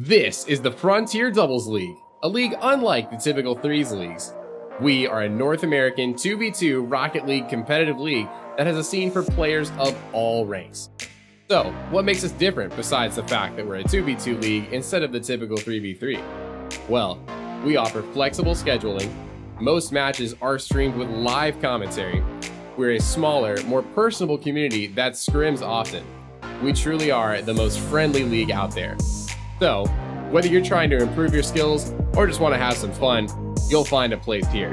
This is the Frontier Doubles League, a league unlike the typical threes leagues. We are a North American 2v2 Rocket League competitive league that has a scene for players of all ranks. So, what makes us different besides the fact that we're a 2v2 league instead of the typical 3v3? Well, we offer flexible scheduling, most matches are streamed with live commentary, we're a smaller, more personable community that scrims often. We truly are the most friendly league out there. So, whether you're trying to improve your skills or just want to have some fun, you'll find a place here.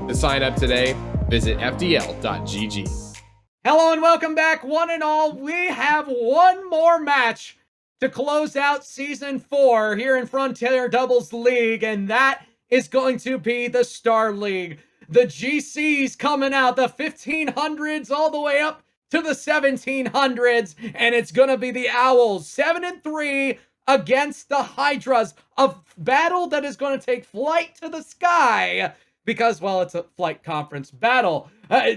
To sign up today, visit fdl.gg. Hello and welcome back, one and all. We have one more match to close out Season 4 here in Frontier Doubles League, and that is going to be the Star League. The GCs coming out, the 1500s all the way up to the 1700s, and it's going to be the Owls, 7-3, against the Hydras, a battle that is going to take flight to the sky because, well, it's a flight conference battle.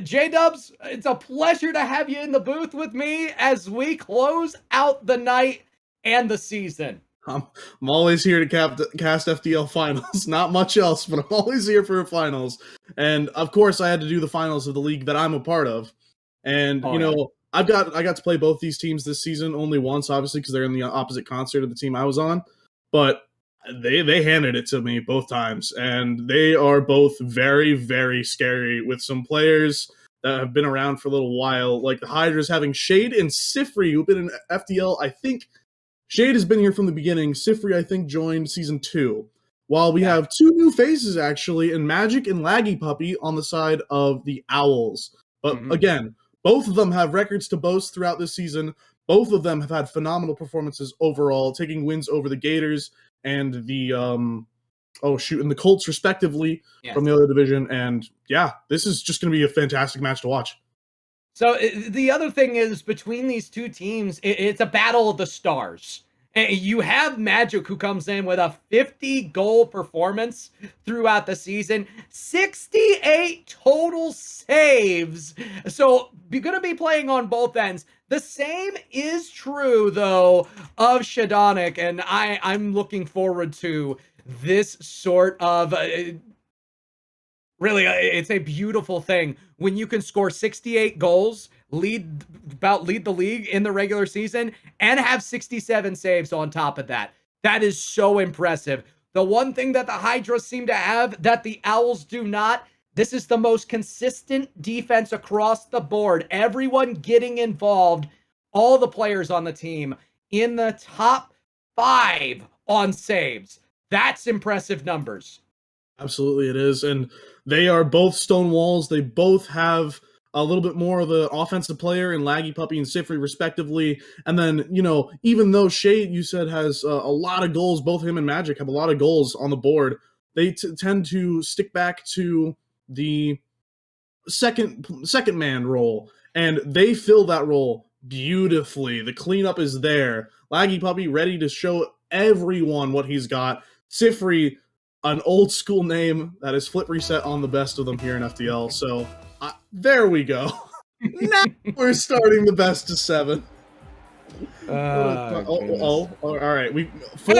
J-Dubs, it's a pleasure to have you in the booth with me as we close out the night and the season. I'm always here to cast FDL finals. Not much else, but I'm always here for finals. And of course, I had to do the finals of the league that I'm a part of. And I got to play both these teams this season, only once, obviously, because they're in the opposite concert of the team I was on. But they handed it to me both times, and they are both very, very scary with some players that have been around for a little while, like the Hydras having Shade and Siphrry, who've been in FDL. I think Shade has been here from the beginning. Siphrry, I think, joined Season 2. While we have two new faces, actually, in Magik and LaggyPuppy on the side of the Owls. But again, both of them have records to boast throughout this season. Both of them have had phenomenal performances overall, taking wins over the Gators and the and the Colts respectively from the other division. And yeah, this is just going to be a fantastic match to watch. So the other thing is, between these two teams, it's a battle of the stars. You have Magik, who comes in with a 50-goal performance throughout the season, 68 total saves. So you're going to be playing on both ends. The same is true, though, of Shadonic, and I'm looking forward to this sort of... Really, it's a beautiful thing when you can score 68 goals, lead the league in the regular season, and have 67 saves on top of that. That is so impressive. The one thing that the Hydras seem to have that the Owls do not, this is the most consistent defense across the board. Everyone getting involved, all the players on the team in the top 5 on saves. That's impressive numbers. Absolutely it is, and they are both stone walls. They both have a little bit more of an offensive player in LaggyPuppy and Siphrry, respectively. And then, even though Shade, you said, has a lot of goals, both him and Magik have a lot of goals on the board, they tend to stick back to the second man role, and they fill that role beautifully. The cleanup is there. LaggyPuppy ready to show everyone what he's got. Siphrry, an old school name that is flip reset on the best of them here in FDL. So there we go. Now we're starting the best of 7. All right. Four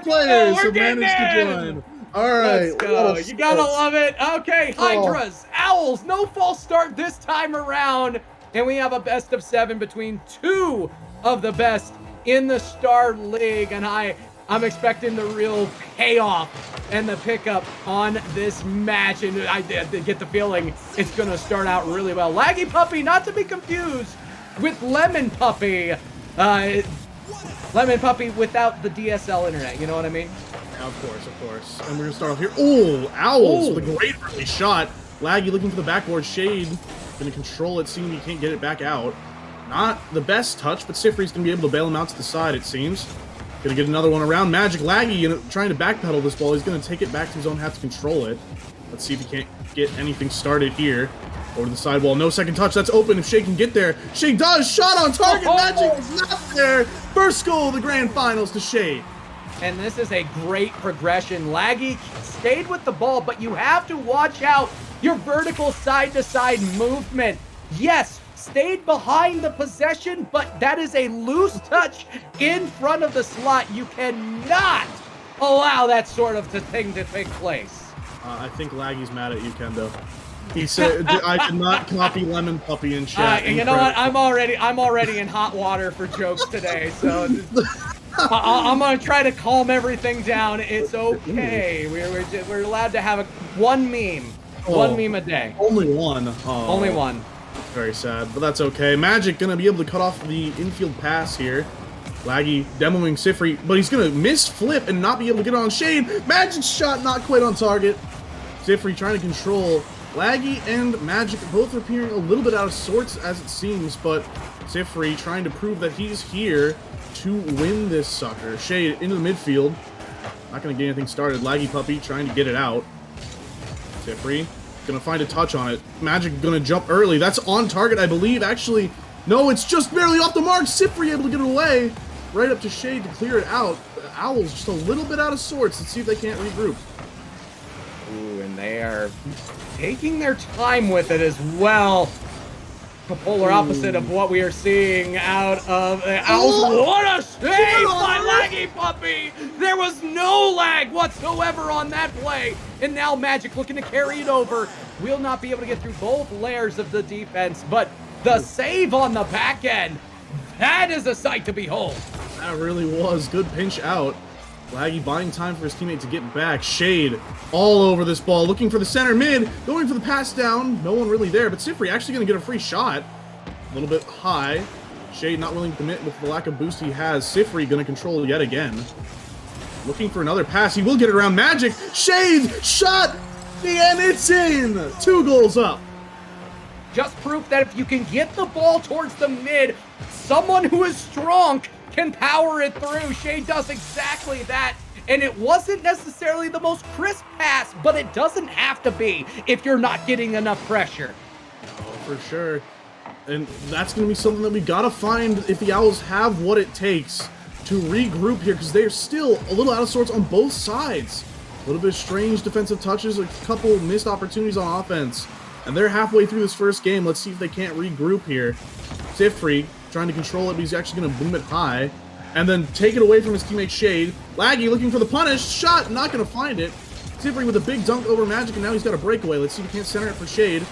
players have managed to join. All right. Let's go. You gotta love it. Okay, Hydras, Owls, no false start this time around. And we have a best of 7 between two of the best in the Star League. And I'm expecting the real payoff and the pickup on this match, and I get the feeling it's going to start out really well. LaggyPuppy, not to be confused with LemonPuppy. LemonPuppy without the DSL internet, you know what I mean? Of course. And we're going to start off here. Oh, Owls with a great early shot. Laggy looking for the backboard. Shade going to control it, seeing he can't get it back out. Not the best touch, but Siphrry's going to be able to bail him out to the side, it seems. Gonna get another one around. Magik, Laggy, trying to backpedal this ball. He's gonna take it back to his own half to control it. Let's see if he can't get anything started here. Over to the sidewall. No second touch. That's open if Shade can get there. Shade does. Shot on target. Magik is not there. First goal of the grand finals to Shade. And this is a great progression. Laggy stayed with the ball, but you have to watch out your vertical side-to-side movement. Yes, stayed behind the possession, but that is a loose touch in front of the slot. You cannot allow that sort of thing to take place. I think Laggy's mad at you, Kendo. He said, "I did not copy LaggyPuppy and Shade." You know what? I'm already in hot water for jokes today, so I'm gonna try to calm everything down. It's okay. We're allowed to have one meme a day. Only one. Oh, only one. Very sad, but that's okay. Magik gonna be able to cut off the infield pass here. Laggy demoing Siphrry, but he's gonna miss flip and not be able to get on Shade. Magik's shot not quite on target. Siphrry trying to control. Laggy and Magik both are appearing a little bit out of sorts as it seems, but Siphrry trying to prove that he's here to win this sucker. Shade into the midfield. Not gonna get anything started. LaggyPuppy trying to get it out. Siphrry gonna find a touch on it. Magik gonna jump early. That's on target, I believe. Actually, no, it's just barely off the mark. Siphrry able to get it away. Right up to Shade to clear it out. The Owls just a little bit out of sorts. Let's see if they can't regroup. Ooh, and they are taking their time with it as well. The polar opposite of what we are seeing out of the Owls. What a save by LaggyPuppy! There was no lag whatsoever on that play. And now Magik looking to carry it over. Will not be able to get through both layers of the defense, but the save on the back end, that is a sight to behold. That really was. Good pinch out. Laggy buying time for his teammate to get back. Shade all over this ball, looking for the center mid, going for the pass down. No one really there, but Siphrry actually going to get a free shot. A little bit high. Shade not willing to commit with the lack of boost he has. Siphrry going to control yet again. Looking for another pass. He will get it around Magik. Shade shot, and it's in. 2 goals up. Just proof that if you can get the ball towards the mid, someone who is strong can power it through. Shade does exactly that. And it wasn't necessarily the most crisp pass, but it doesn't have to be if you're not getting enough pressure. Oh, for sure. And that's going to be something that we got to find if the Owls have what it takes to regroup here, because they're still a little out of sorts on both sides. A little bit of strange defensive touches, a couple missed opportunities on offense. And they're halfway through this first game. Let's see if they can't regroup here. Siphrry trying to control it, but he's actually going to boom it high. And then take it away from his teammate Shade. Laggy looking for the punish. Shot, not going to find it. Siphrry with a big dunk over Magik, and now he's got a breakaway. Let's see if he can't center it for Shade.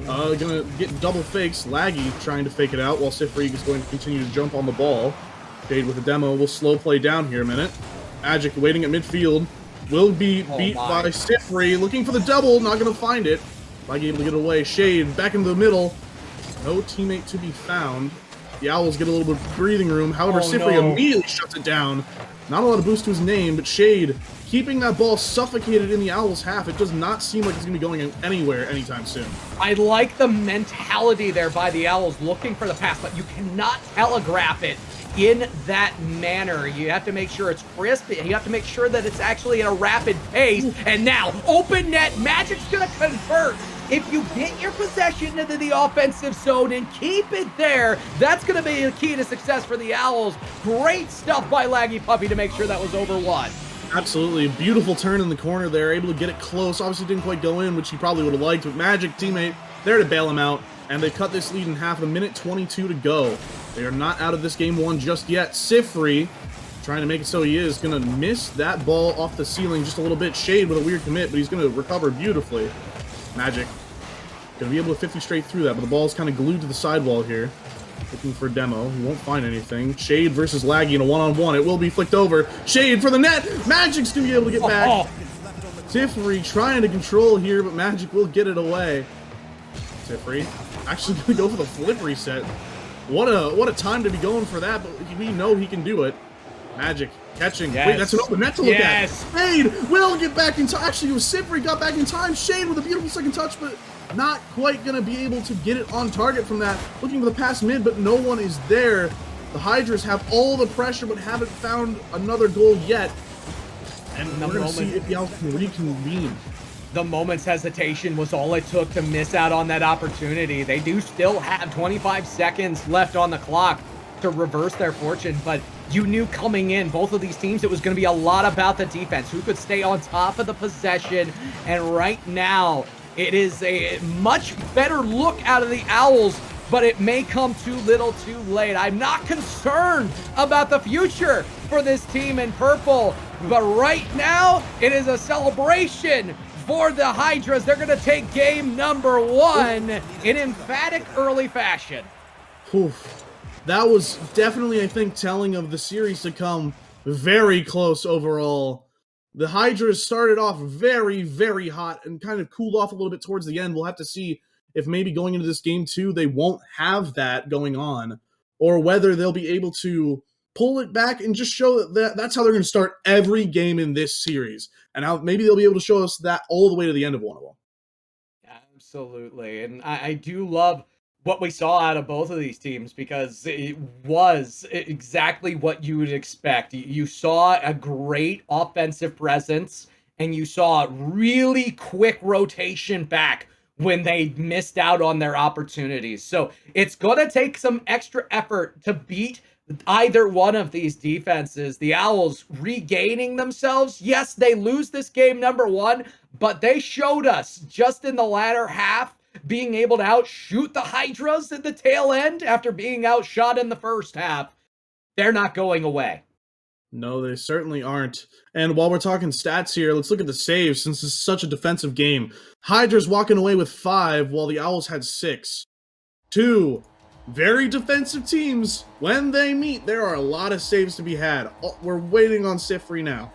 Going to get double fakes. Laggy trying to fake it out while Siphrry is going to continue to jump on the ball. Shade with a demo. We'll slow play down here a minute. Magik waiting at midfield. Will be beat by Siphrry. Looking for the double. Not going to find it. Laggy able to get away. Shade back into the middle. No teammate to be found. The Owls get a little bit of breathing room. However, Siphrry immediately shuts it down. Not a lot of boost to his name, but Shade keeping that ball suffocated in the Owls' half. It does not seem like it's going to be going anywhere anytime soon. I like the mentality there by the Owls looking for the pass, but you cannot telegraph it in that manner. You have to make sure it's crisp. You have to make sure that it's actually at a rapid pace. And now, open net. Magik's going to convert. If you get your possession into the offensive zone and keep it there, that's going to be the key to success for the Owls. Great stuff by LaggyPuppy to make sure that was over 1. Absolutely. Beautiful turn in the corner there. Able to get it close. Obviously didn't quite go in, which he probably would have liked. But Magik, teammate, there to bail him out. And they cut this lead in half. A minute 22 to go. They are not out of this game 1 just yet. Siphrry, trying to make it so he is, going to miss that ball off the ceiling just a little bit. Shade with a weird commit, but he's going to recover beautifully. Magik going to be able to 50 straight through that, but the ball's kind of glued to the sidewall here. Looking for a demo. He won't find anything. Shade versus Laggy in a one-on-one. It will be flicked over. Shade for the net. Magik's going to be able to get back. Siphrry trying to control here, but Magik will get it away. Siphrry actually going to go for the flip reset. What a time to be going for that, but we know he can do it. Magik catching. Yes. Wait, that's an open net to look at. Shade will get back in time. Actually, it was Siphrry got back in time. Shade with a beautiful second touch, but not quite going to be able to get it on target from that. Looking for the pass mid, but no one is there. The Hydras have all the pressure, but haven't found another goal yet. And we're going to see if the Owls can reconvene. The moment's hesitation was all it took to miss out on that opportunity. They do still have 25 seconds left on the clock to reverse their fortune, but you knew coming in, both of these teams, it was going to be a lot about the defense. Who could stay on top of the possession? And right now, it is a much better look out of the Owls, but it may come too little too late. I'm not concerned about the future for this team in purple, but right now it is a celebration for the Hydras. They're gonna take game number 1 in emphatic early fashion. Oof. That was definitely, I think, telling of the series to come. Very close overall. The Hydras started off very, very hot and kind of cooled off a little bit towards the end. We'll have to see if maybe going into this game 2, they won't have that going on, or whether they'll be able to pull it back and just show that that's how they're going to start every game in this series, and how maybe they'll be able to show us that all the way to the end of one of them. Absolutely, and I do love what we saw out of both of these teams, because it was exactly what you would expect. You saw a great offensive presence, and you saw really quick rotation back when they missed out on their opportunities. So it's going to take some extra effort to beat either one of these defenses. The Owls regaining themselves. Yes, they lose this game number 1, but they showed us just in the latter half being able to outshoot the Hydras at the tail end after being outshot in the first half. They're not going away. No, they certainly aren't. And while we're talking stats here, let's look at the saves, since this is such a defensive game. Hydras walking away with 5, while the Owls had 6. 2 very defensive teams. When they meet, there are a lot of saves to be had. Oh, we're waiting on Siphrry now.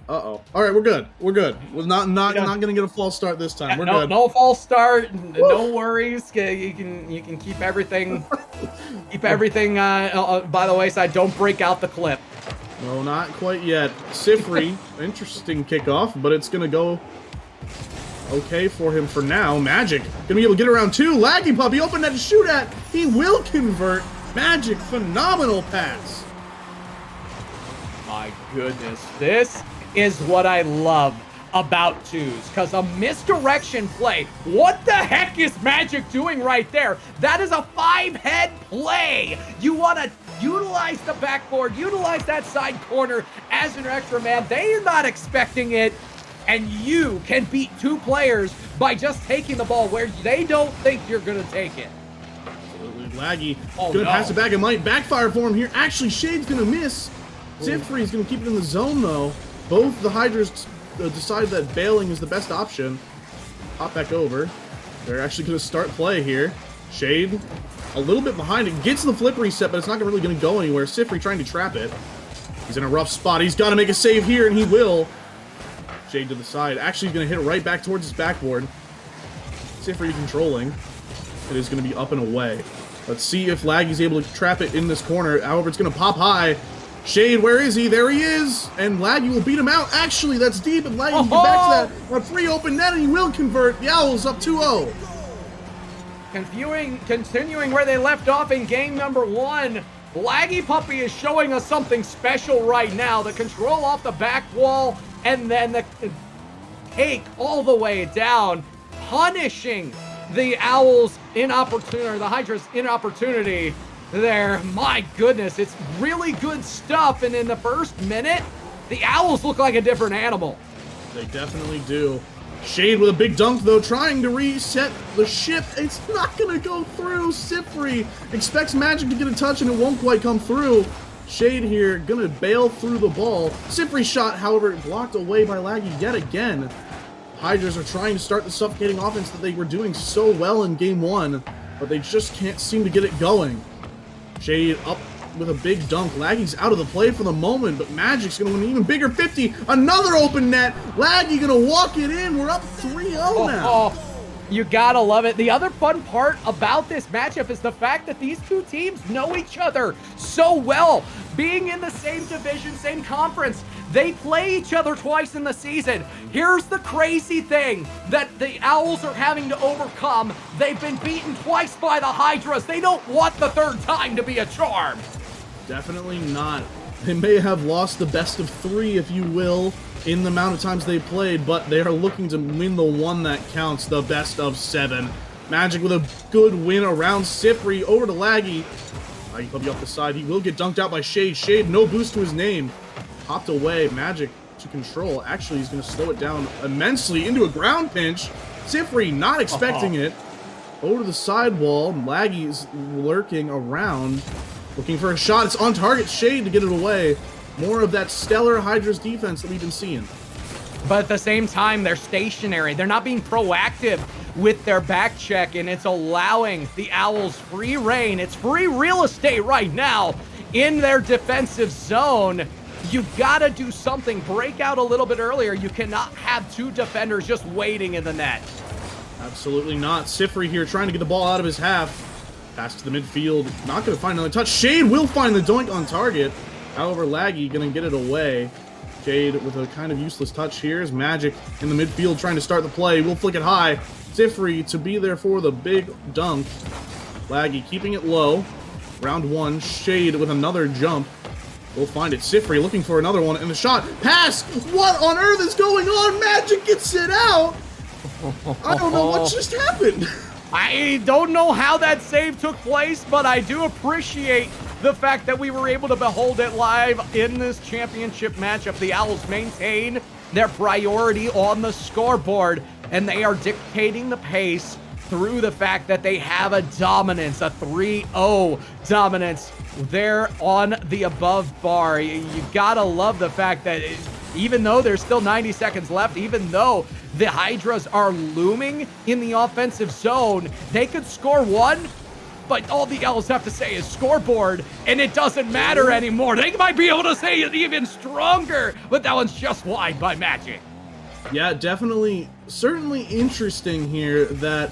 Uh-oh. All right, we're good. We're good. We're not going to get a false start this time. We're good. No false start. No worries. You can keep everything. By the wayside. Don't break out the clip. No, not quite yet. Siphrry, interesting kickoff, but it's going to go okay for him for now. Magik going to be able to get around 2. LaggyPuppy open net to shoot at. He will convert. Magik, phenomenal pass. My goodness, this is what I love about twos, because a misdirection play, what the heck is Magik doing right there? That is a 5-head play. You want to utilize the backboard, utilize that side corner as an extra man. They are not expecting it, and you can beat 2 players by just taking the ball where they don't think you're going to take it. Absolutely. Laggy gonna pass it back. It might backfire for him here. Actually, Shade's gonna miss. Siphrry's gonna keep it in the zone though. Both the Hydras decided that bailing is the best option. Hop back over. They're actually gonna start play here. Shade a little bit behind it. Gets the flip reset, but it's not really gonna go anywhere. Siphrry trying to trap it. He's in a rough spot. He's got to make a save here, and he will. Shade to the side. Actually, he's going to hit it right back towards his backboard. Siphrry controlling. It is going to be up and away. Let's see if Laggy's able to trap it in this corner. However, it's going to pop high. Shade, where is he? There he is. And Laggy will beat him out. Actually, that's deep, and Laggy can get back to that. A free open net, and he will convert. The Owls up 2-0. Continuing where they left off in game number 1. LaggyPuppy is showing us something special right now. The control off the back wall, and then the take all the way down, punishing the Owls inopportunity, or the Hydras inopportunity there. My goodness, it's really good stuff. And in the first minute, the Owls look like a different animal. They definitely do. Shade with a big dunk, though, trying to reset the ship. It's not going to go through. Siphrry expects Magik to get a touch, and it won't quite come through. Shade here going to bail through the ball. Siphrry's shot, however, blocked away by Laggy yet again. Hydras are trying to start the suffocating offense that they were doing so well in game 1, but they just can't seem to get it going. Shade up with a big dunk. Laggy's out of the play for the moment, but Magik's going to win an even bigger 50. Another open net. Laggy going to walk it in. We're up 3-0 now. You gotta love it. The other fun part about this matchup is the fact that these two teams know each other so well. Being in the same division, same conference, they play each other twice in the season. Here's the crazy thing that the Owls are having to overcome. They've been beaten twice by the Hydras. They don't want the third time to be a charm. Definitely not. They may have lost the best of 3, if you will, in the amount of times they played, but they are looking to win the one that counts, the best of 7. Magik with a good win around Siphrry, over to Laggy. LaggyPuppy off the side. He will get dunked out by Shade. Shade, no boost to his name. Hopped away. Magik to control. Actually, he's going to slow it down immensely into a ground pinch. Siphrry not expecting it. over to the sidewall. Laggy's lurking around, looking for a shot. It's on target. Shade to get it away. More of that stellar Hydras defense that we've been seeing. But at the same time, they're stationary. They're not being proactive with their back check, and it's allowing the Owls free reign. It's free real estate right now in their defensive zone. You gotta do something. Break out a little bit earlier. You cannot have two defenders just waiting in the net. Absolutely not. Siphrry here trying to get the ball out of his half. Pass to the midfield. Not going to find another touch. Shade will find the doink on target. However, Laggy going to get it away. Shade with a kind of useless touch here. Is Magik in the midfield trying to start the play. Will flick it high. Siphrry to be there for the big dunk. Laggy keeping it low. Round one. Shade with another jump. We'll find it. Siphrry looking for another one. And the shot. Pass! What on earth is going on? Magik gets it out! I don't know what just happened. I don't know how that save took place, but I do appreciate the fact that we were able to behold it live in this championship matchup. The Owls maintain their priority on the scoreboard, and they are dictating the pace through the fact that they have a dominance, a 3-0 dominance there on the above bar. You gotta love the fact that even though there's still 90 seconds left, even though the Hydras are looming in the offensive zone, they could score one, but all the Owls have to say is scoreboard, and it doesn't matter anymore. They might be able to say it even stronger, but that one's just wide by Magik. Yeah, definitely, certainly interesting here that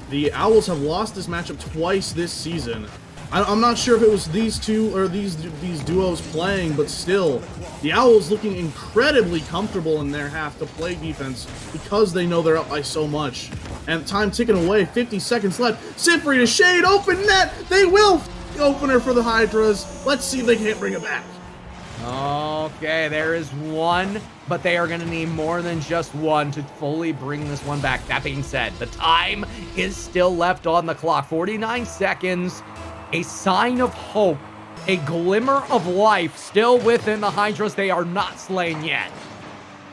the Owls have lost this matchup twice this season. I'm not sure if it was these two or these duos playing, but still, the Owls looking incredibly comfortable in their half to play defense because they know they're up by so much. And time ticking away, 50 seconds left. Siphrry to Shade, open net! They will opener for the Hydras. Let's see if they can't bring it back. Okay, there is one, but they are going to need more than just one to fully bring this one back. That being said, the time is still left on the clock. 49 seconds, a sign of hope, a glimmer of life still within the Hydras. They are not slain yet.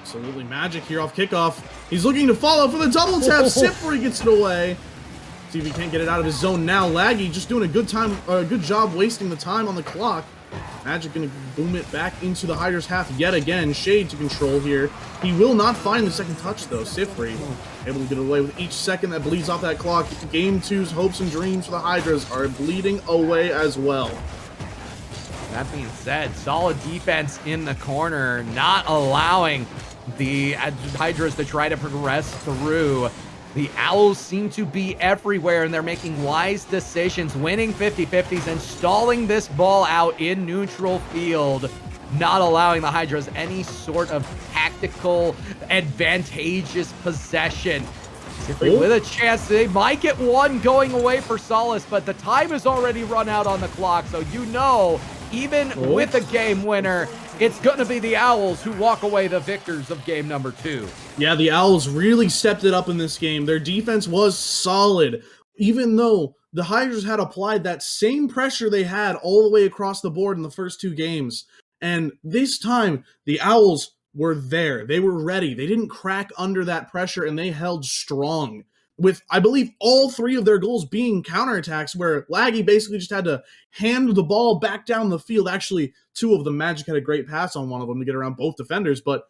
Absolutely. Magik here off kickoff. He's looking to follow for the double tap. Siphrry gets it away. See if he can't get it out of his zone now. Laggy just doing a good job wasting the time on the clock. Magik gonna boom it back into the Hydras half yet again. Shade to control here. He will not find the second touch though. Siphrry able to get away with each second that bleeds off that clock. Game 2's hopes and dreams for the Hydras are bleeding away as well. That being said, solid defense in the corner, not allowing the Hydras to try to progress through. The Owls seem to be everywhere, and they're making wise decisions, winning 50-50s and stalling this ball out in neutral field, not allowing the Hydras any sort of tactical, advantageous possession. Siphrry with a chance. They might get one going away for Solace, but the time has already run out on the clock, so you know, even with a game winner, it's going to be the Owls who walk away the victors of game number 2. Yeah, the Owls really stepped it up in this game. Their defense was solid, even though the Hydras had applied that same pressure they had all the way across the board in the first 2 games. And this time, the Owls were there. They were ready. They didn't crack under that pressure, and they held strong. With, I believe, all 3 of their goals being counterattacks, where Laggy basically just had to hand the ball back down the field. Actually, 2 of them, Magik had a great pass on one of them to get around both defenders, but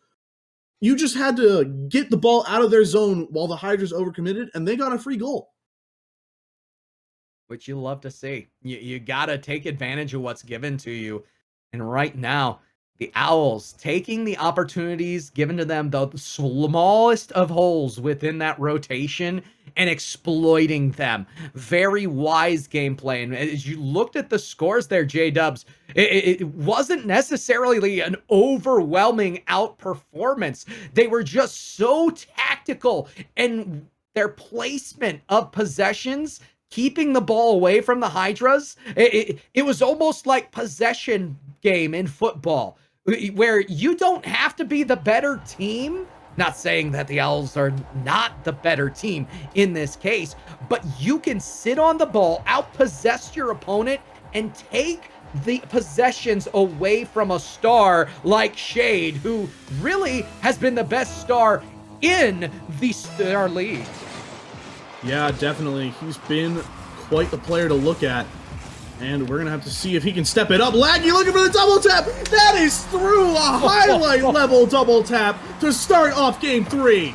you just had to get the ball out of their zone while the Hydras overcommitted, and they got a free goal. Which you love to see. You got to take advantage of what's given to you. And right now, the Owls taking the opportunities given to them, the smallest of holes within that rotation, and exploiting them. Very wise gameplay. And as you looked at the scores there, J-Dubs, it wasn't necessarily an overwhelming outperformance. They were just so tactical, and their placement of possessions, keeping the ball away from the Hydras, it was almost like possession game in football, where you don't have to be the better team. Not saying that the Owls are not the better team in this case, but you can sit on the ball, outpossess your opponent, and take the possessions away from a star like Shade, who really has been the best star in the Star League. Yeah, definitely. He's been quite the player to look at. And we're going to have to see if he can step it up. Laggy looking for the double tap. That is through a highlight level double tap to start off game 3.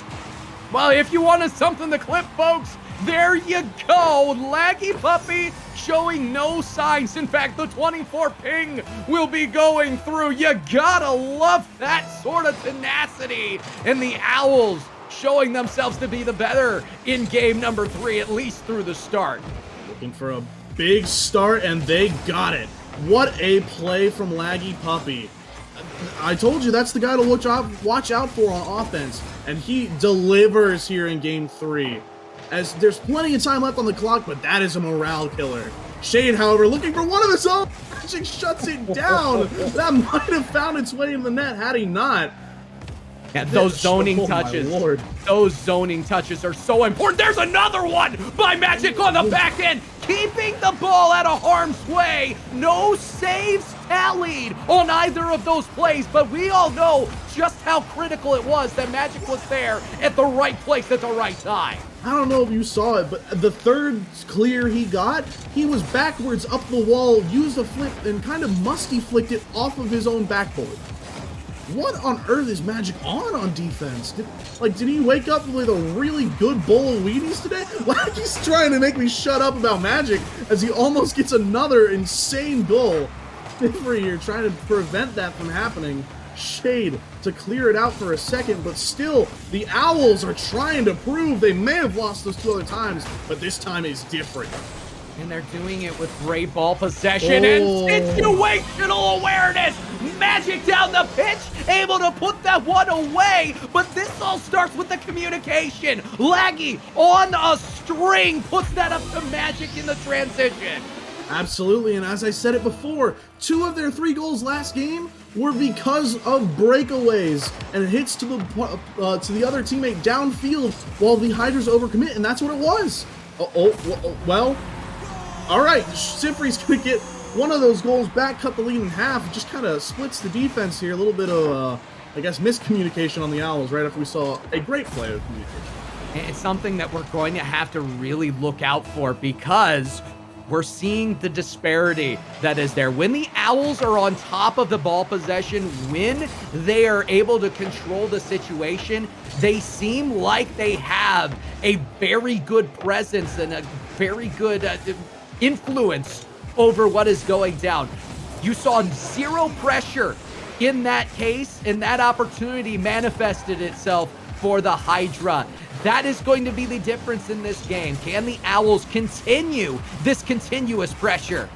Well, if you wanted something to clip, folks, there you go. LaggyPuppy showing no signs. In fact, the 24 ping will be going through. You gotta love that sort of tenacity. And the Owls showing themselves to be the better in game number 3, at least through the start. Looking for a big start, and they got it. What a play from LaggyPuppy. I told you that's the guy to watch out for on offense, and he delivers here in game 3. As there's plenty of time left on the clock, but that is a morale killer. Shade, however, looking for one of his own. Magik shuts it down. That might have found its way in the net had he not. Yeah, those zoning touches. Those zoning touches are so important. There's another one by Magik on the back end, keeping the ball out of harm's way. No saves tallied on either of those plays, but we all know just how critical it was that Magik was there at the right place at the right time. I don't know if you saw it, but the third clear he got, he was backwards up the wall, used a flip, and kind of musty flicked it off of his own backboard. What on earth is Magik on defense? Did he wake up with a really good bowl of Wheaties today? Like, he's trying to make me shut up about Magik as he almost gets another insane goal. Siphrry here trying to prevent that from happening. Shade to clear it out for a second, but still, the Owls are trying to prove they may have lost those 2 other times, but this time is different. And they're doing it with great ball possession and situational awareness. Magik down the pitch, able to put that one away. But this all starts with the communication. Laggy on a string puts that up to Magik in the transition. Absolutely, and as I said it before, 2 of their 3 goals last game were because of breakaways and hits to the other teammate downfield while the Hydras overcommit, and that's what it was. Well. All right, Siphrry's going to get one of those goals back, cut the lead in half, just kind of splits the defense here. A little bit of, I guess, miscommunication on the Owls right after we saw a great play of communication. It's something that we're going to have to really look out for because we're seeing the disparity that is there. When the Owls are on top of the ball possession, when they are able to control the situation, they seem like they have a very good presence and a very good influence over what is going down. You saw 0 pressure in that case, and that opportunity manifested itself for the Hydra. That is going to be the difference in this game. Can the Owls continue this continuous pressure?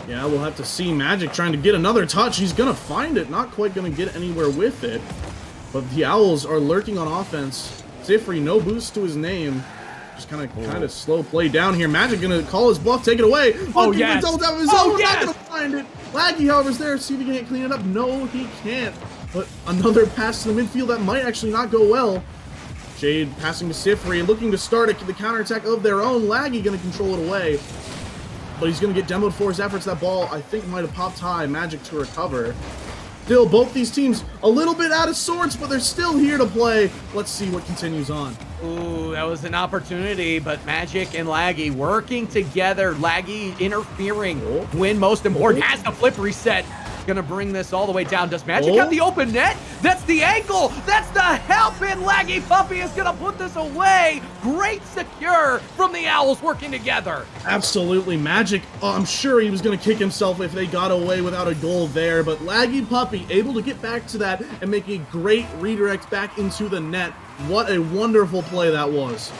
Yeah, we'll have to see. Magik trying to get another touch. He's going to find it. Not quite going to get anywhere with it. But the Owls are lurking on offense. Siphrry, no boost to his name. Just kind of slow play down here. Magik going to call his bluff, take it away. Oh, yes. Double tap of his own. Not going to find it. Laggy, however, is there. See if he can't clean it up. No, he can't. But another pass to the midfield that might actually not go well. Shade passing to Siphrry, looking to start the counterattack of their own. Laggy going to control it away. But he's going to get demoed for his efforts. That ball, I think, might have popped high. Magik to recover. Still, both these teams a little bit out of sorts, but they're still here to play. Let's see what continues on. Ooh, that was an opportunity, but Magik and Laggy working together. Laggy interfering when most important. Has the flip reset. Gonna bring this all the way down. Does Magik have the open net? That's the angle. That's the help, and LaggyPuppy is gonna put this away. Great secure from the Owls working together. Absolutely. Magik, I'm sure he was gonna kick himself if they got away without a goal there, but LaggyPuppy able to get back to that and make a great redirect back into the net. What a wonderful play that was.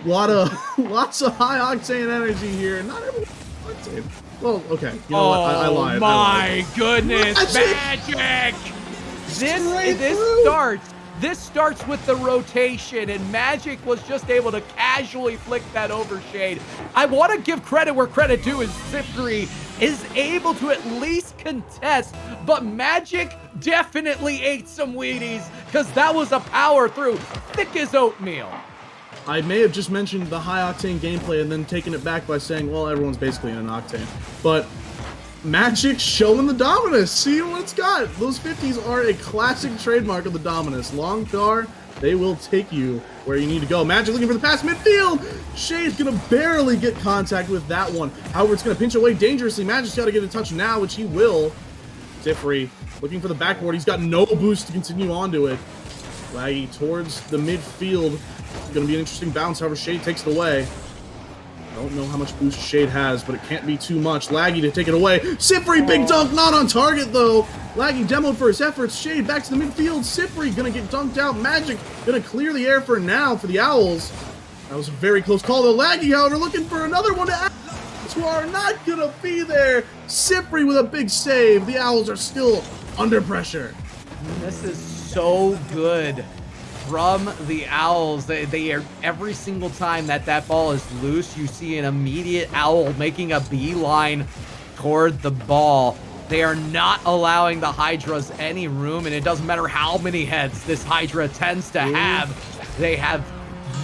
Lots of high octane energy here. Not everyone octane. Well, okay. You know what? I lied. My goodness, Magik! This starts with the rotation, and Magik was just able to casually flick that over Shade. I want to give credit where credit due, is Siphrry is able to at least contest, but Magik definitely ate some Wheaties because that was a power through, thick as oatmeal. I may have just mentioned the high-octane gameplay and then taken it back by saying, well, everyone's basically in an octane. But Magik showing the dominus. See what it's got. Those 50s are a classic trademark of the dominus. Long car, They will take you where you need to go. Magik looking for the pass midfield. Shade's gonna barely get contact with that one. However, it's gonna pinch away dangerously. Magik's gotta get a touch now, which he will. Siphrry looking for the backboard. He's got no boost to continue onto it. Laggy towards the midfield. It's gonna be an interesting bounce, however, Shade takes it away. I don't know how much boost Shade has, but it can't be too much. Laggy to take it away. Siphrry, big dunk, not on target though. Laggy demoed for his efforts. Shade back to the midfield. Siphrry gonna get dunked out. Magik gonna clear the air for now for the Owls. That was a very close call though. Laggy, however, looking for another one to add. Who are not gonna be there. Siphrry with a big save. The Owls are still under pressure. This is so good from the Owls. They are, every single time that ball is loose, you see an immediate Owl making a beeline toward the ball. They are not allowing the Hydras any room, and it doesn't matter how many heads this Hydra tends to have. They have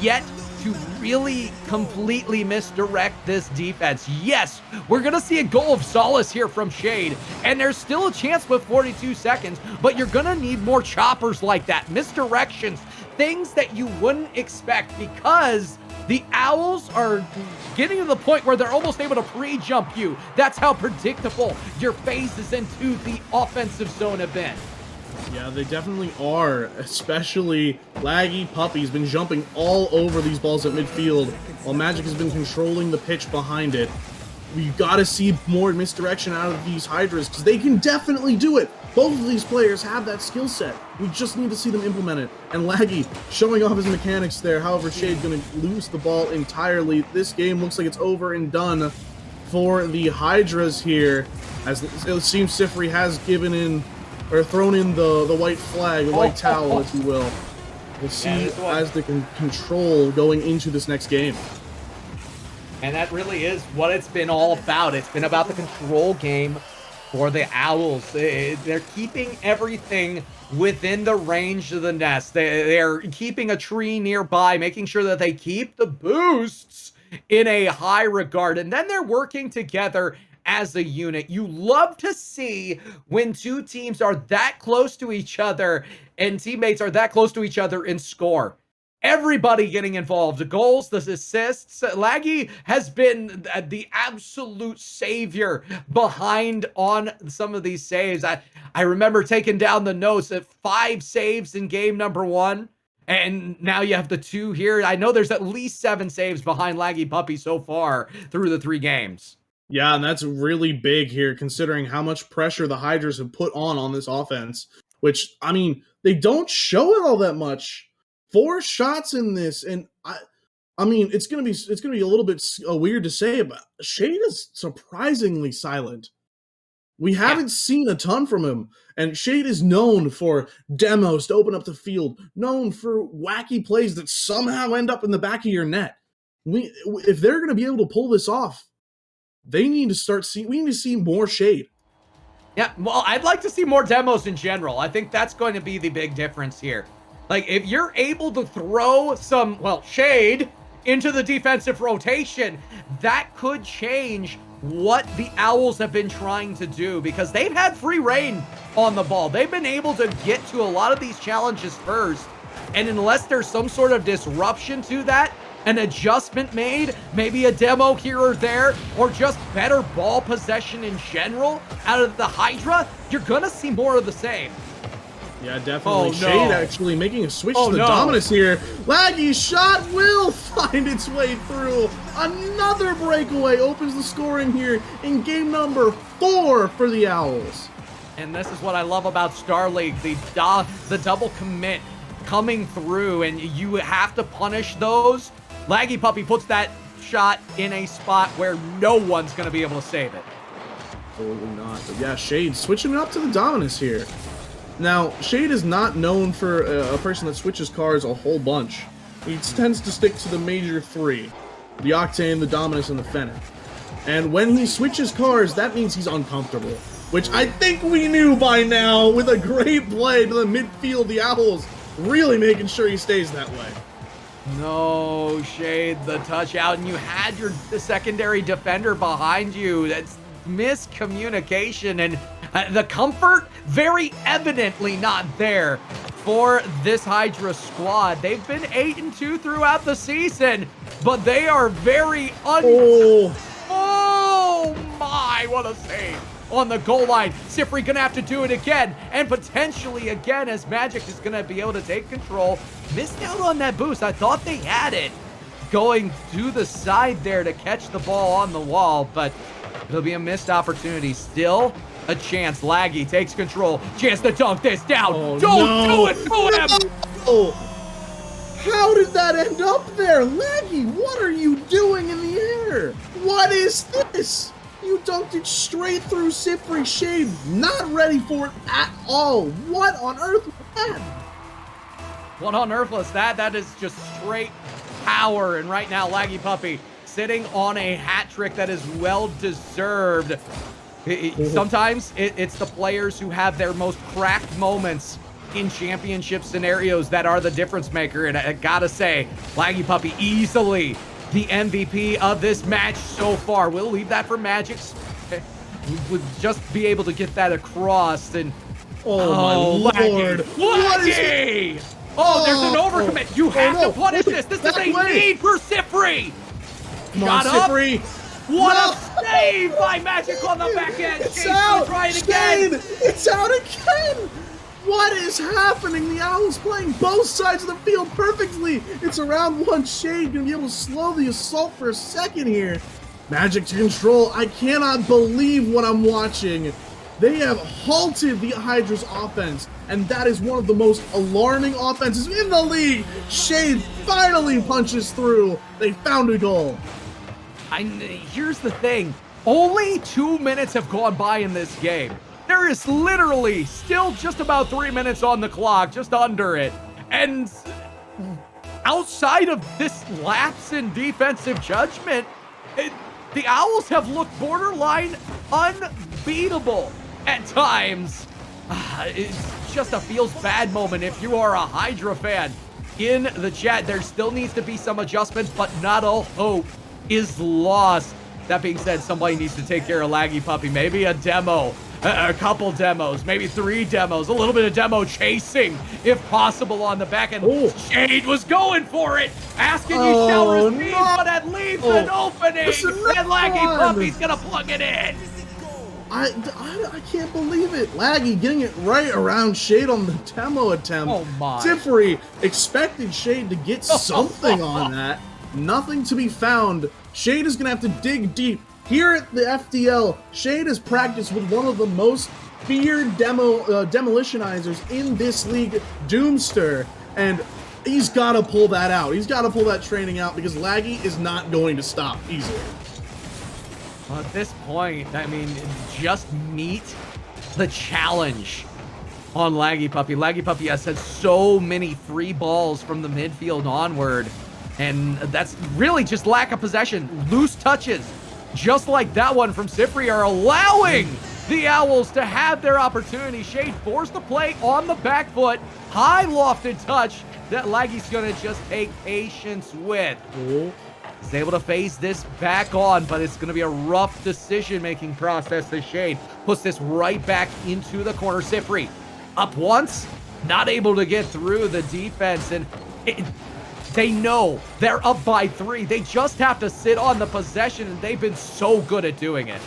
yet to really completely misdirect this defense. Yes, we're gonna see a goal of solace here from Shade, and there's still a chance with 42 seconds, but you're gonna need more choppers like that, misdirections, things that you wouldn't expect, because the Owls are getting to the point where they're almost able to pre-jump you. That's how predictable your phases into the offensive zone have been. Yeah, they definitely are, especially LaggyPuppy's been jumping all over these balls at midfield, while Magik has been controlling the pitch behind it. We've got to see more misdirection out of these Hydras, because they can definitely do it. Both of these players have that skill set. We just need to see them implement it. And Laggy showing off his mechanics there. However, Shade's going to lose the ball entirely. This game looks like it's over and done for the Hydras here, as it seems Siphrry has given in, or thrown in the white flag, the white towel, if you will. We'll see as they can control going into this next game. And that really is what it's been all about. It's been about the control game for the Owls. They're keeping everything within the range of the nest. They're keeping a tree nearby, making sure that they keep the boosts in a high regard. And then they're working together as a unit. You love to see when two teams are that close to each other and teammates are that close to each other in score. Everybody getting involved. The goals, the assists. Laggy has been the absolute savior behind on some of these saves. I remember taking down the notes at 5 saves in game number 1. And now you have the 2 here. I know there's at least 7 saves behind LaggyPuppy so far through the 3 games. Yeah, and that's really big here, considering how much pressure the Hydras have put on this offense, which, I mean, they don't show it all that much. 4 shots in this, and I mean, it's gonna be a little bit weird to say, but Shade is surprisingly silent. We haven't seen a ton from him, and Shade is known for demos to open up the field, known for wacky plays that somehow end up in the back of your net. If they're gonna be able to pull this off, we need to see more Shade. Yeah, well, I'd like to see more demos in general. I think that's going to be the big difference here. Like, if you're able to throw some, well, Shade into the defensive rotation, that could change what the Owls have been trying to do, because they've had free reign on the ball. They've been able to get to a lot of these challenges first, and unless there's some sort of disruption to that, an adjustment made, maybe a demo here or there, or just better ball possession in general out of the Hydra, you're gonna see more of the same. Yeah, definitely. Shade actually making a switch to the Dominus here. Laggy's shot will find its way through. Another breakaway opens the scoring here in game number 4 for the Owls. And this is what I love about Star League, the double commit coming through, and you have to punish those. LaggyPuppy puts that shot in a spot where no one's going to be able to save it. Totally not. But yeah, Shade switching it up to the Dominus here. Now, Shade is not known for a person that switches cars a whole bunch. He tends to stick to the major 3. The Octane, the Dominus, and the Fennec. And when he switches cars, that means he's uncomfortable. Which I think we knew by now with a great play to the midfield. The Owls really making sure he stays that way. No, Shade, the touch out, and you had the secondary defender behind you. That's miscommunication, and the comfort very evidently not there for this Hydra squad. They've been 8-2 throughout the season, but they are very Oh my, what a save on the goal line. Siphrry gonna have to do it again, and potentially again, as Magik is gonna be able to take control. Missed out on that boost. I thought they had it going to the side there to catch the ball on the wall, but it'll be a missed opportunity. Still a chance. Laggy takes control. Chance to dunk this down. Don't do it to him! No. How did that end up there? Laggy, what are you doing in the air? What is this? You dunked it straight through Siphrry Shade. Not ready for it at all. What on earth was that? What on earth was that? That is just straight power. And right now, LaggyPuppy sitting on a hat trick that is well deserved. Sometimes it's the players who have their most cracked moments in championship scenarios that are the difference maker. And I gotta say, LaggyPuppy easily the MVP of this match so far. We'll leave that for Magik. Would just be able to get that across. And oh my lord, Laggy! Oh, there's an overcommit. You have to punish this. This is a need for Siphrry. Come on, Siphrry. What a save by Magik on the back end. It's out. Try it again. It's out again. What is happening? The Owls playing both sides of the field perfectly. It's around one. Shade gonna be able to slow the assault for a second here. Magik to control. I cannot believe what I'm watching. They have halted the Hydra's offense, and that is one of the most alarming offenses in the league. Shade finally punches through. They found a goal. Here's the thing. Only 2 minutes have gone by in this game. There is literally still just about 3 minutes on the clock, just under it. And outside of this lapse in defensive judgment, the Owls have looked borderline unbeatable at times. It's just a feels bad moment if you are a Hydra fan. In the chat, there still needs to be some adjustments, but not all hope is lost. That being said, somebody needs to take care of LaggyPuppy. Maybe a demo, a couple demos, maybe 3 demos, a little bit of demo chasing, if possible, on the back end. Ooh. Shade was going for it, asking you shall receive, but that leaves an opening, and LaggyPuppy's gonna plug it in. I can't believe it. Laggy getting it right around Shade on the demo attempt. Oh my. Siphrry expected Shade to get something on that. Nothing to be found. Shade is going to have to dig deep. Here at the FDL, Shade has practiced with one of the most feared demolitionizers in this league, Doomster. And he's got to pull that out. He's got to pull that training out because Laggy is not going to stop easily. Well, at this point, I mean, just meet the challenge on LaggyPuppy. LaggyPuppy has had so many free balls from the midfield onward. And that's really just lack of possession. Loose touches, just like that one from Siphrry, are allowing the Owls to have their opportunity. Shade forced to play on the back foot. High lofted touch that Laggy's gonna just take patience with. He's able to phase this back on, but it's gonna be a rough decision-making process as Shade puts this right back into the corner. Siphrry up once, not able to get through the defense, and they know they're up by 3. They just have to sit on the possession, and they've been so good at doing it.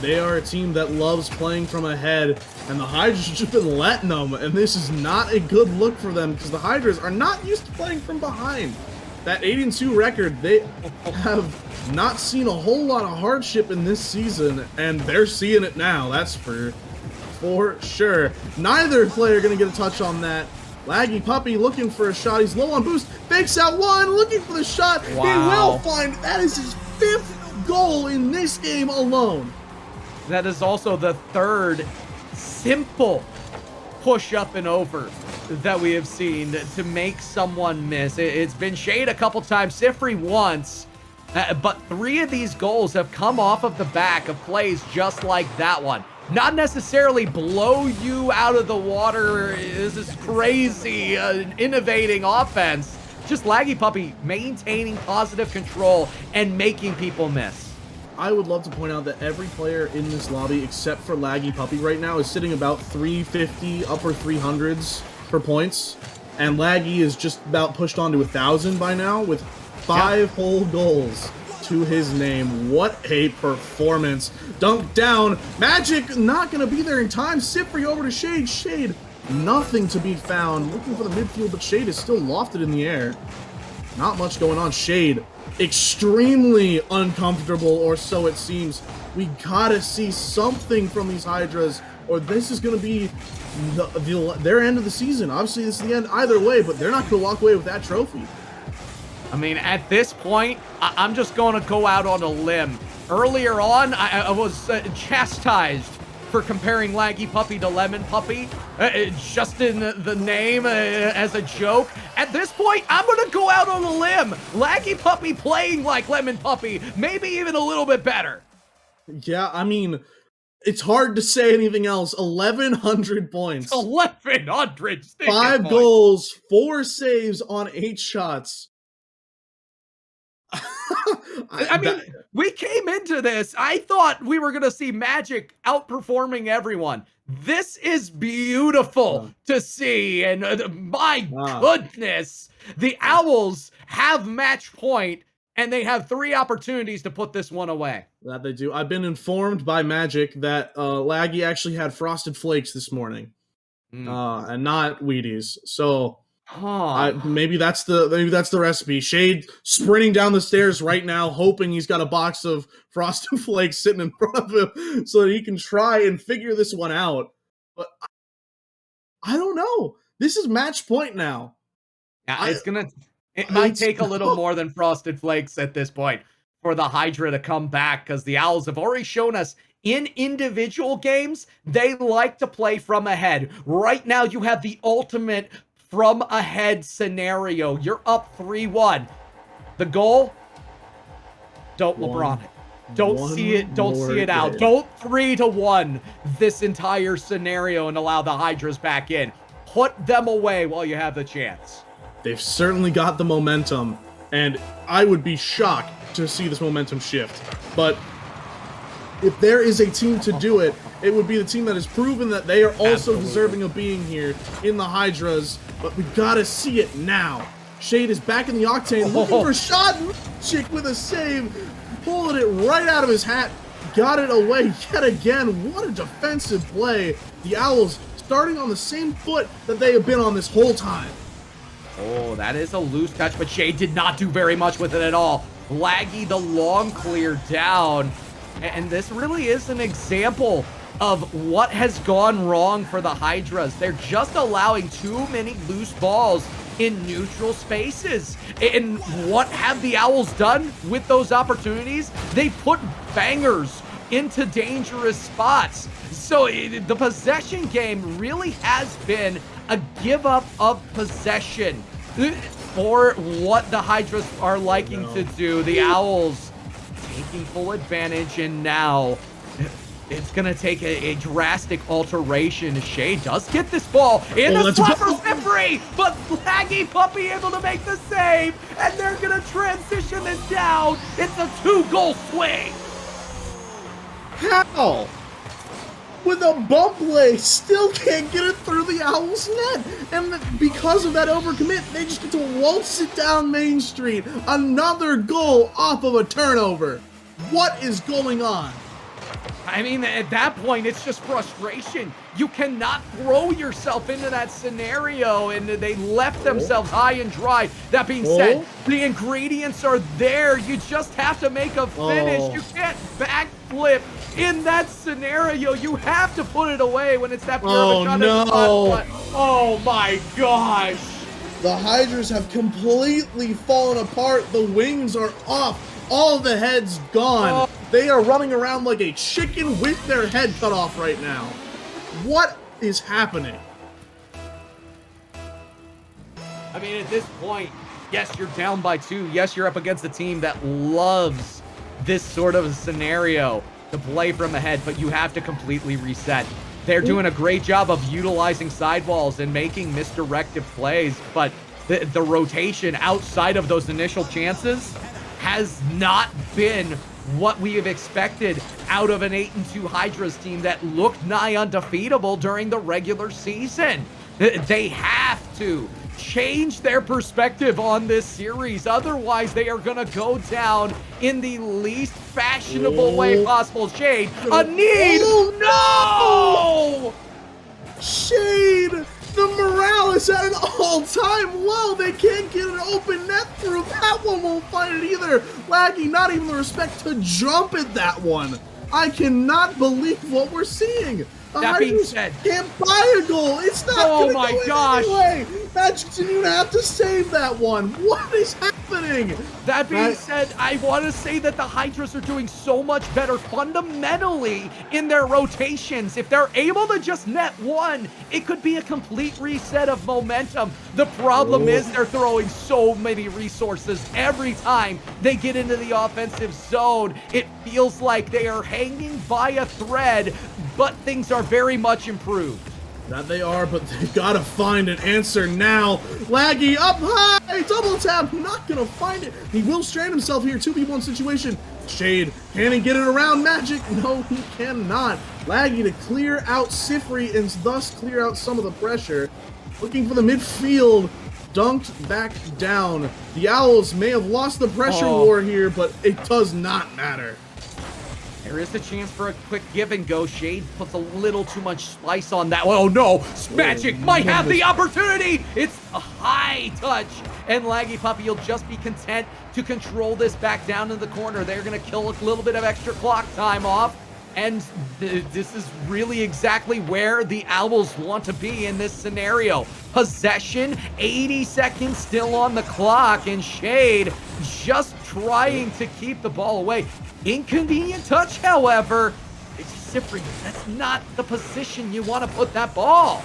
They are a team that loves playing from ahead, and the Hydras have just been letting them, and this is not a good look for them because the Hydras are not used to playing from behind. That 8-2 record, they have not seen a whole lot of hardship in this season, and they're seeing it now, that's for sure. Neither player going to get a touch on that. LaggyPuppy looking for a shot. He's low on boost. Fakes out one, looking for the shot. Wow. He will find. That is his 5th goal in this game alone. That is also the 3rd simple push up and over that we have seen to make someone miss. It's been Shade a couple times, Siphrry once, but 3 of these goals have come off of the back of plays just like that one. Not necessarily blow you out of the water. This is crazy, innovating offense. Just LaggyPuppy maintaining positive control and making people miss. I would love to point out that every player in this lobby, except for LaggyPuppy right now, is sitting about 350, upper 300s. for points, and Laggy is just about pushed on to 1,000 by now with 5 whole goals to his name. What a performance. Dunk down. Magik not going to be there in time. Siphrry over to Shade. Shade, nothing to be found. Looking for the midfield, but Shade is still lofted in the air. Not much going on. Shade, extremely uncomfortable, or so it seems. We gotta see something from these Hydras, or this is gonna be their end of the season. Obviously, this is the end either way, but they're not gonna walk away with that trophy. I mean, at this point, I'm just going to go out on a limb. Earlier on, I was chastised for comparing LaggyPuppy to LemonPuppy, just in the name as a joke. At this point, I'm going to go out on a limb. LaggyPuppy playing like LemonPuppy, maybe even a little bit better. Yeah, I mean, it's hard to say anything else. 1,100 points. 1,100. 5 goals, 4 saves on 8 shots. I mean, we came into this, I thought we were going to see Magik outperforming everyone. This is beautiful to see, and my goodness, the Owls have match point, and they have 3 opportunities to put this one away. That they do. I've been informed by Magik that Laggy actually had Frosted Flakes this morning, and not Wheaties. So maybe that's the recipe. Shade sprinting down the stairs right now, hoping he's got a box of Frosted Flakes sitting in front of him so that he can try and figure this one out. But I don't know. This is match point now. Yeah, it might take a little more than Frosted Flakes at this point for the Hydra to come back, because the Owls have already shown us in individual games, they like to play from ahead. Right now, you have the ultimate from ahead scenario. You're up 3-1. The goal, don't LeBron it. Don't see it out. Don't 3-1 this entire scenario and allow the Hydras back in. Put them away while you have the chance. They've certainly got the momentum, and I would be shocked to see this momentum shift. But if there is a team to do it, it would be the team that has proven that they are also deserving of being here in the Hydras. But we gotta see it now. Shade is back in the octane, looking for a shot. Chick with a save, pulling it right out of his hat. Got it away yet again. What a defensive play. The Owls starting on the same foot that they have been on this whole time. Oh, that is a loose touch, but Shade did not do very much with it at all. Laggy, the long clear down. And this really is an example of what has gone wrong for the Hydras. They're just allowing too many loose balls in neutral spaces. And what have the Owls done with those opportunities? They put bangers into dangerous spots. So the possession game really has been a give up of possession for what the Hydras are liking to do. The Owls taking full advantage, and now it's going to take a drastic alteration. Shade does get this ball in the slot for Siphrry, but LaggyPuppy able to make the save, and they're going to transition this down. It's a 2-goal swing. How? With a bump play, still can't get it through the Owls' net. And because of that overcommit, they just get to waltz it down Main Street. Another goal off of a turnover. What is going on? I mean, at that point, it's just frustration. You cannot throw yourself into that scenario, and they left themselves high and dry. That being said, the ingredients are there. You just have to make a finish. You can't backflip in that scenario. You have to put it away when it's that pure of a shot. No. Oh my gosh. The Hydras have completely fallen apart. The wings are off. All the heads gone. They are running around like a chicken with their head cut off right now. What is happening? I mean, at this point, yes, you're down by 2. Yes, you're up against a team that loves this sort of scenario to play from ahead, but you have to completely reset. They're doing a great job of utilizing sidewalls and making misdirected plays, but the rotation outside of those initial chances has not been what we have expected out of an 8-2 Hydras team that looked nigh undefeatable during the regular season. They have to change their perspective on this series. Otherwise, they are going to go down in the least fashionable way possible. Shade, a need. Oh, no! Shade, the morale is at an all-time low. They can't get an open net through. That one won't find it either. Laggy, not even the respect to jump at that one. I cannot believe what we're seeing. That being said, can't buy a goal. It's not oh gonna my go in gosh. anyway. Magik didn't even have to save that one. What is happening? That being said, I want to say that the Hydras are doing so much better fundamentally in their rotations. If they're able to just net one, it could be a complete reset of momentum. The problem is they're throwing so many resources every time they get into the offensive zone. It feels like they are hanging by a thread, but things are very much improved. That they are, but they've got to find an answer now. Laggy up high, double tap, not gonna find it. He will strand himself here, 2v1 situation. Shade, can he get it around Magik? No, he cannot. Laggy to clear out Siphrry and thus clear out some of the pressure. Looking for the midfield, dunked back down. The Owls may have lost the pressure war here, but it does not matter. There is a chance for a quick give and go. Shade puts a little too much spice on that. Oh no, Magik might have the opportunity. It's a high touch. And LaggyPuppy, you'll just be content to control this back down in the corner. They're gonna kill a little bit of extra clock time off. And this is really exactly where the Owls want to be in this scenario. Possession, 80 seconds still on the clock, and Shade just trying to keep the ball away. Inconvenient touch, however. It's Siphrry. That's not the position you want to put that ball.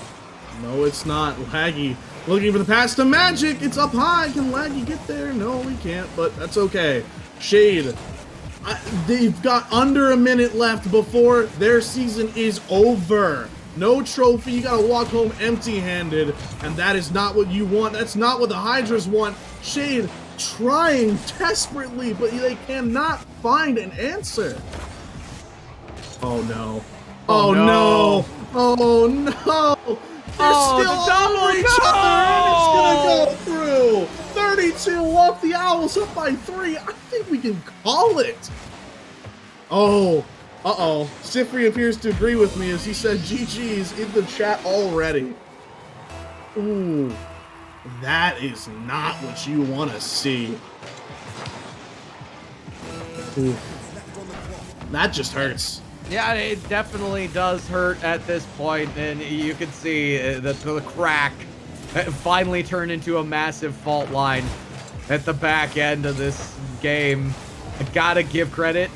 No, it's not. Laggy looking for the pass to Magik. It's up high. Can Laggy get there? No, he can't, but that's okay. Shade. They've got under a minute left before their season is over. No trophy. You gotta walk home empty-handed, and that is not what you want. That's not what the Hydras want. Shade trying desperately, but they cannot find an answer. Oh no. Oh no. Oh no. They're still over each other, and it's gonna go through. 32 off the Owls, up by 3. I think we can call it. Oh, Siphrry appears to agree with me as he said GG's in the chat already. Ooh, that is not what you want to see. Ooh, that just hurts. Yeah, it definitely does hurt at this point, and you can see that the crack finally turned into a massive fault line at the back end of this game. I gotta give credit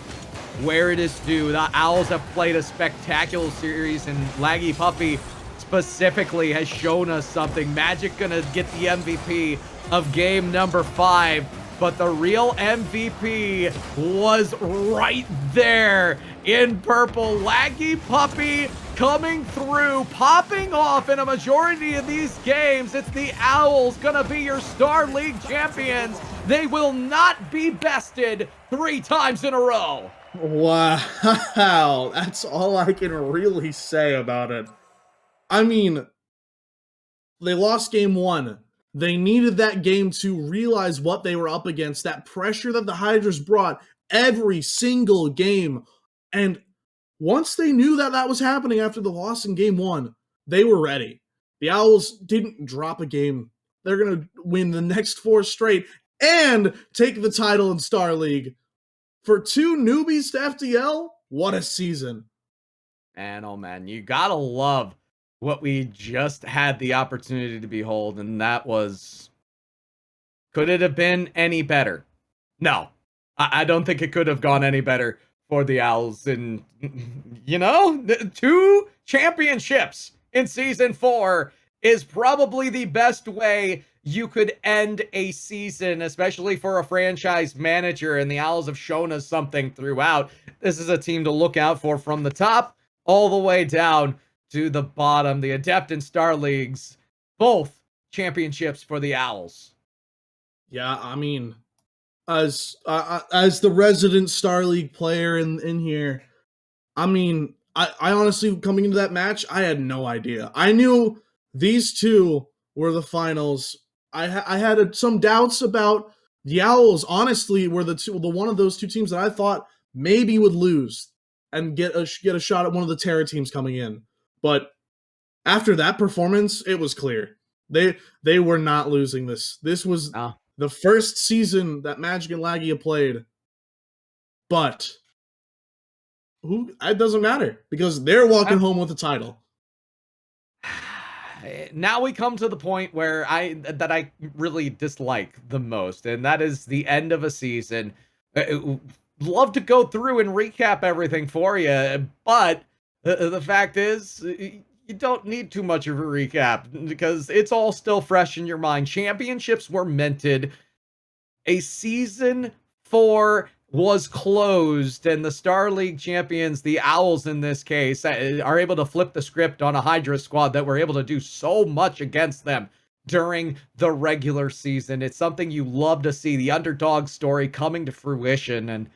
where it is due. The Owls have played a spectacular series, and LaggyPuppy specifically has shown us something. Magik gonna get the MVP of game number 5, but the real MVP was right there in purple. LaggyPuppy coming through, popping off in a majority of these games. It's the Owls gonna be your Star League champions. They will not be bested 3 times in a row. Wow, that's all I can really say about it. I mean, they lost game 1. They needed that game to realize what they were up against, that pressure that the Hydras brought every single game. And once they knew that that was happening after the loss in game 1, they were ready. The Owls didn't drop a game. They're going to win the next 4 straight and take the title in Star League. For 2 newbies to FDL, what a season. Man, oh man, you gotta love what we just had the opportunity to behold, and that was... Could it have been any better? No, I don't think it could have gone any better for the Owls. And, you know, 2 championships in Season 4 is probably the best way you could end a season, especially for a franchise manager, and the Owls have shown us something throughout. This is a team to look out for from the top all the way down to the bottom. The Adept and Star Leagues, both championships for the Owls. Yeah, I mean, as the resident Star League player in here, I mean, I honestly, coming into that match, I had no idea. I knew these two were the finals. I had some doubts about the Owls. Honestly, were the one of those two teams that I thought maybe would lose and get a shot at one of the Terra teams coming in. But after that performance, it was clear they were not losing this. This was the first season that Magik and Laggy have played, but it doesn't matter because they're walking home with the title. Now we come to the point where I really dislike the most, and that is the end of a season. Love to go through and recap everything for you, but the fact is, you don't need too much of a recap because it's all still fresh in your mind. Championships were minted. A season 4 was closed, and the Star League champions, the Owls in this case, are able to flip the script on a Hydras squad that were able to do so much against them during the regular season. It's something you love to see, the underdog story coming to fruition, and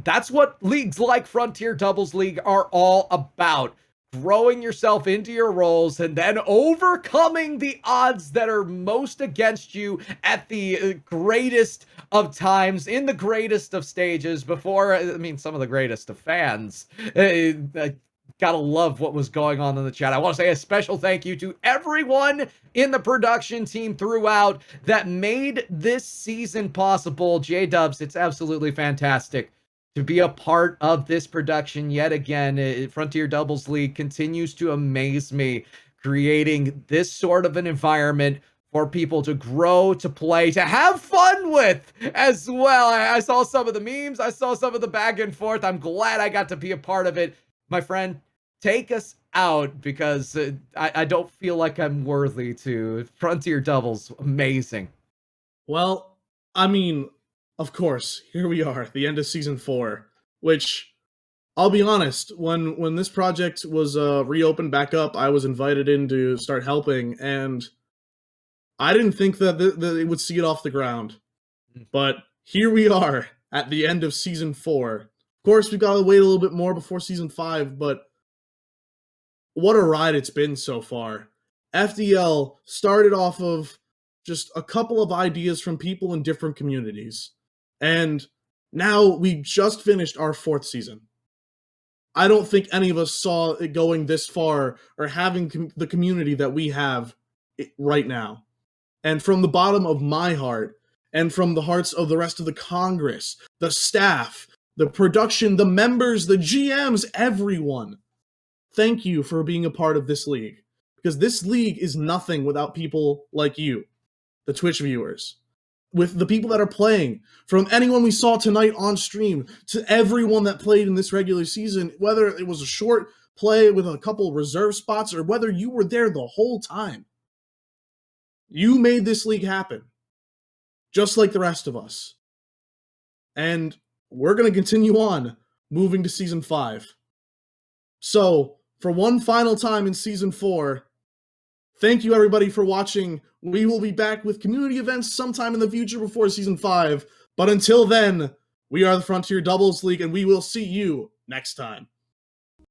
that's what leagues like Frontier Doubles League are all about. Growing yourself into your roles and then overcoming the odds that are most against you at the greatest of times, in the greatest of stages, before, I mean, some of the greatest of fans. Gotta love what was going on in the chat. I want to say a special thank you to everyone in the production team throughout that made this season possible. J-Dubs, it's absolutely fantastic to be a part of this production yet again. Frontier Doubles League continues to amaze me, creating this sort of an environment for people to grow, to play, to have fun with as well. I saw some of the memes. I saw some of the back and forth. I'm glad I got to be a part of it. My friend, take us out because I don't feel like I'm worthy to. Frontier Doubles, amazing. Well, I mean, of course, here we are, the end of season 4, which, I'll be honest, when this project was reopened back up, I was invited in to start helping, and I didn't think that it would see it off the ground. But here we are at the end of season 4. Of course, we've got to wait a little bit more before season 5, but what a ride it's been so far. FDL started off of just a couple of ideas from people in different communities. And now we just finished our 4th season. I don't think any of us saw it going this far or having the community that we have right now. And from the bottom of my heart, and from the hearts of the rest of the Congress, the staff, the production, the members, the GMs, everyone, thank you for being a part of this league. Because this league is nothing without people like you, the Twitch viewers. With the people that are playing, from anyone we saw tonight on stream to everyone that played in this regular season, whether it was a short play with a couple reserve spots or whether you were there the whole time. You made this league happen, just like the rest of us. And we're going to continue on moving to season 5. So, for one final time in season 4, thank you everybody for watching. We will be back with community events sometime in the future before season 5. But until then, we are the Frontier Doubles League and we will see you next time.